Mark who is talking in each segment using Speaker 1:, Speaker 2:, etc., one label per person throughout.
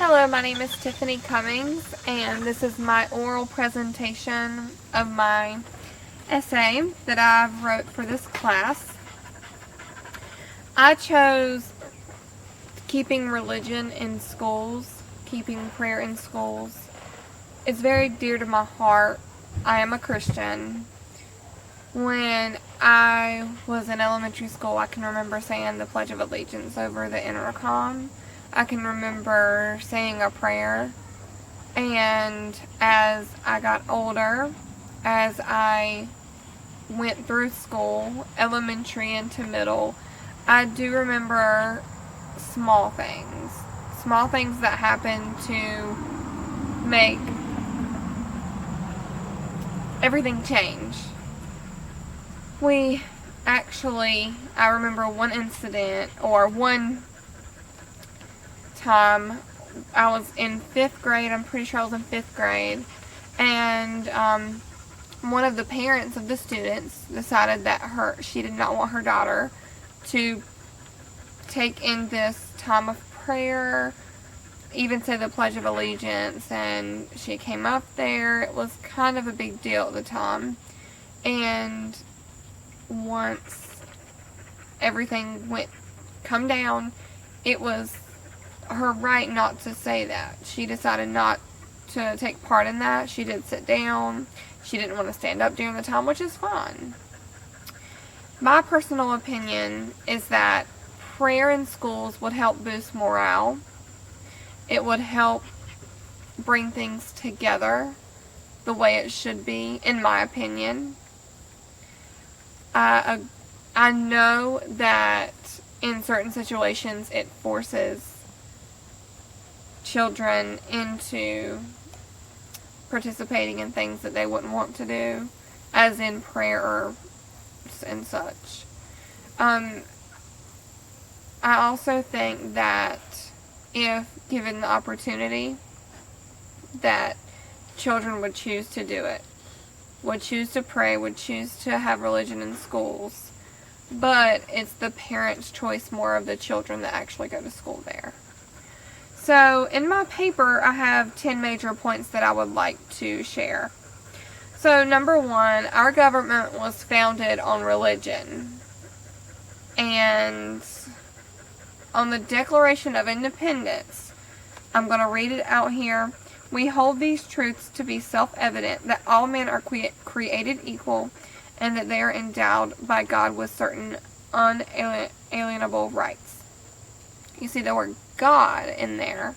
Speaker 1: Hello, my name is Tiffany Cummings, and this is my oral presentation of my essay that I wrote for this class. I chose keeping religion in schools, keeping prayer in schools. It's very dear to my heart. I am a Christian. When I was in elementary school, I can remember saying the Pledge of Allegiance over the intercom. I can remember saying a prayer, and as I got older, as I went through school, elementary into middle, I do remember small things that happen to make everything change. I remember one incident, or one time. I was in 5th grade. I'm pretty sure I was in 5th grade, and one of the parents of the students decided that she did not want her daughter to take in this time of prayer, even say the Pledge of Allegiance, and she came up there. It was kind of a big deal at the time, and once everything come down, it was her right not to say that. She decided not to take part in that. She did sit down. She didn't want to stand up during the time, which is fine. My personal opinion is that prayer in schools would help boost morale. It would help bring things together the way it should be, in my opinion. I know that in certain situations it forces children into participating in things that they wouldn't want to do, as in prayer and such. I also think that if given the opportunity, that children would choose to do it, would choose to pray, would choose to have religion in schools, but it's the parents' choice more of the children that actually go to school there. So in my paper, I have 10 major points that I would like to share. So number 1, our government was founded on religion, and on the Declaration of Independence, I'm going to read it out here. We hold these truths to be self-evident, that all men are created equal, and that they are endowed by God with certain unalienable rights. You see the word God in there.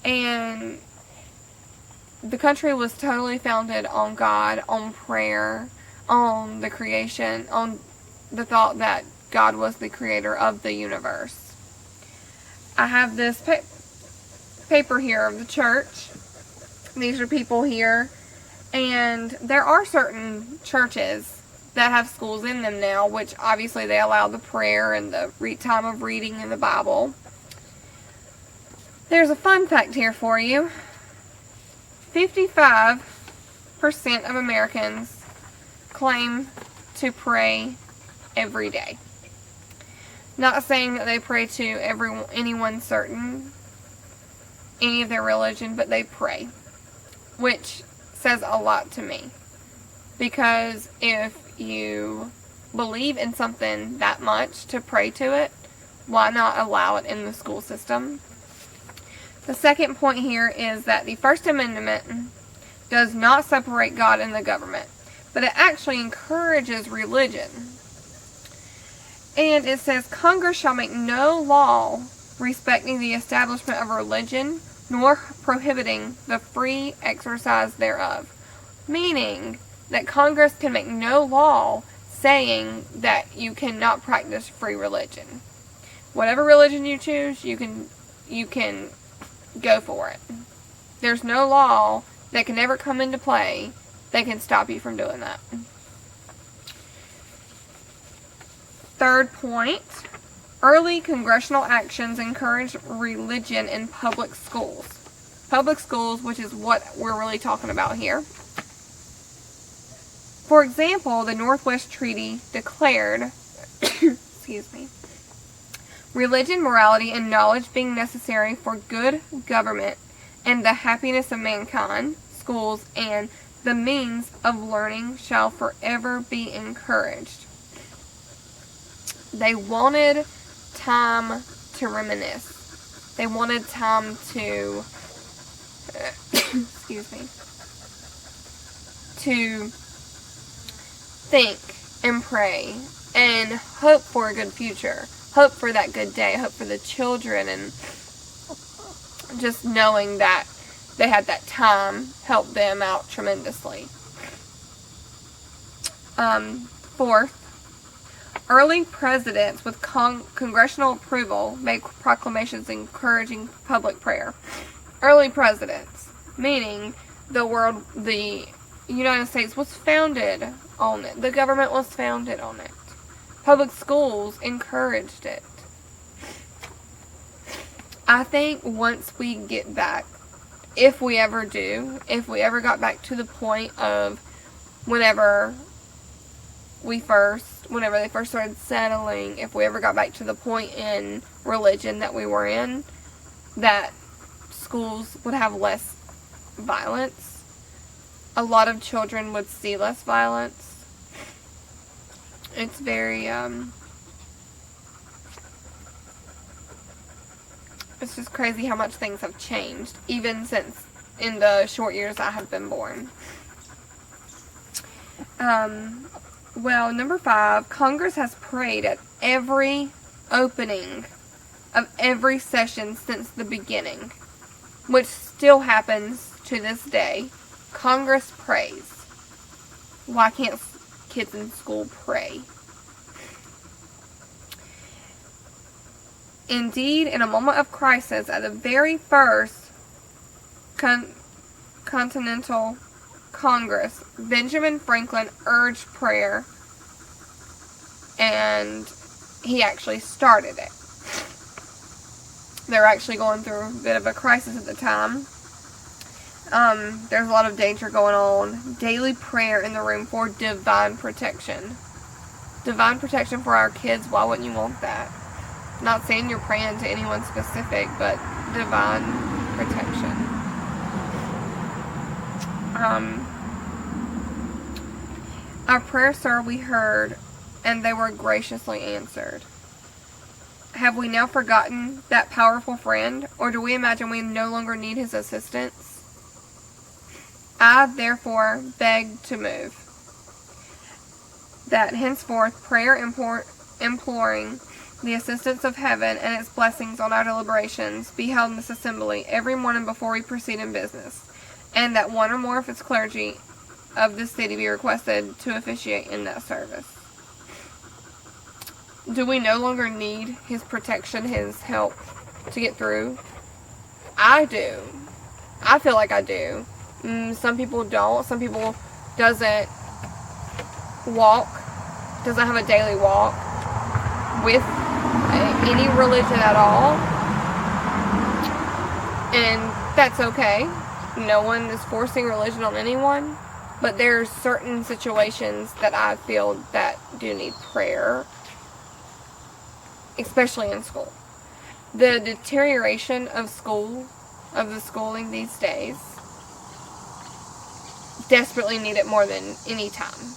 Speaker 1: And the country was totally founded on God, on prayer, on the creation, on the thought that God was the creator of the universe. I have this paper here of the church. These are people here, and there are certain churches that have schools in them now, which obviously they allow the prayer and the time of reading in the Bible. There's a fun fact here for you. 55% of Americans claim to pray every day. Not saying that they pray to anyone certain, any of their religion, but they pray, which says a lot to me. Because if you believe in something that much to pray to it, why not allow it in the school system? The second point here is that the First Amendment does not separate God and the government, but it actually encourages religion. And it says, Congress shall make no law respecting the establishment of religion, nor prohibiting the free exercise thereof. Meaning that Congress can make no law saying that you cannot practice free religion. Whatever religion you choose, you can go for it. There's no law that can ever come into play that can stop you from doing that. Third point, early congressional actions encourage religion in public schools. Public schools, which is what we're really talking about here. For example, the Northwest Treaty declared, excuse me, Religion, morality, and knowledge being necessary for good government and the happiness of mankind, schools, and the means of learning shall forever be encouraged. They wanted time to reminisce. They wanted time to, excuse me, to think and pray and hope for a good future. Hope for that good day. Hope for the children, and just knowing that they had that time helped them out tremendously. Fourth, early presidents with congressional approval made proclamations encouraging public prayer. Early presidents, meaning the United States was founded on it. The government was founded on it. Public schools encouraged it. I think once we get back, if we ever got back to the point of whenever they first started settling, if we ever got back to the point in religion that we were in, that schools would have less violence. A lot of children would see less violence. It's very, it's just crazy how much things have changed, even since in the short years I have been born. Well, number 5, Congress has prayed at every opening of every session since the beginning, which still happens to this day. Congress prays. Why can't kids in school pray? Indeed, in a moment of crisis, at the very first Continental Congress, Benjamin Franklin urged prayer, and he actually started it. They were actually going through a bit of a crisis at the time. There's a lot of danger going on. Daily prayer in the room for divine protection. Divine protection for our kids. Why wouldn't you want that? Not saying you're praying to anyone specific, but divine protection. Our prayers, sir, we heard, and they were graciously answered. Have we now forgotten that powerful friend, or do we imagine we no longer need his assistance? I, therefore, beg to move that henceforth prayer imploring the assistance of heaven and its blessings on our deliberations be held in this assembly every morning before we proceed in business, and that one or more of its clergy of this city be requested to officiate in that service. Do we no longer need his protection, his help to get through? I do. I feel like I do. Some people don't. Some people doesn't have a daily walk with any religion at all. And that's okay. No one is forcing religion on anyone. But there's certain situations that I feel that do need prayer, especially in school. The deterioration of the schooling these days, desperately need it more than any time.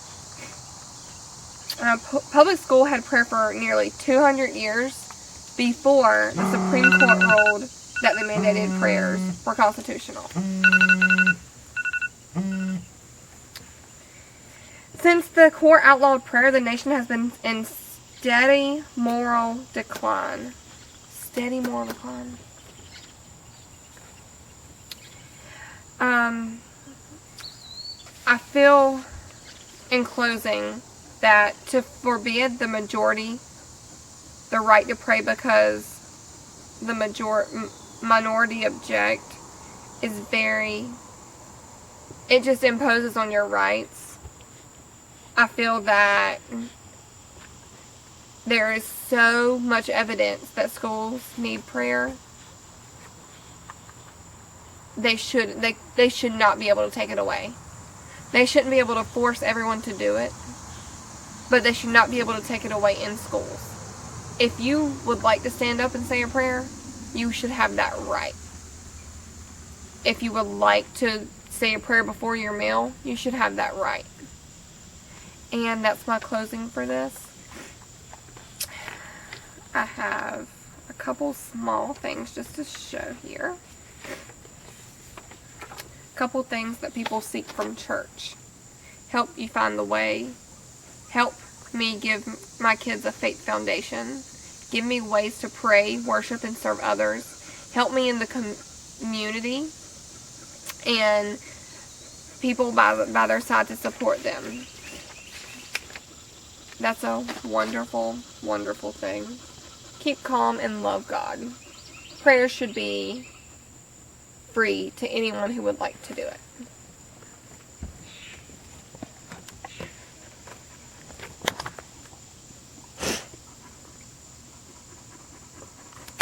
Speaker 1: Public school had prayer for nearly 200 years before the Supreme Court ruled that the mandated prayers were constitutional. Since the court outlawed prayer, the nation has been in steady moral decline. Steady moral decline. I feel, in closing, that to forbid the majority the right to pray because the minority object is it just imposes on your rights. I feel that there is so much evidence that schools need prayer. They should not be able to take it away. They shouldn't be able to force everyone to do it, but they should not be able to take it away in schools. if you would like to stand up and say a prayer, you should have that right. If you would like to say a prayer before your meal, you should have that right. And that's my closing for this. I have a couple small things just to show here. A couple things that people seek from church. Help you find the way. Help me give my kids a faith foundation. Give me ways to pray, worship, and serve others. Help me in the community and people by their side to support them. That's a wonderful, wonderful thing. Keep calm and love God. Prayers should be free to anyone who would like to do it.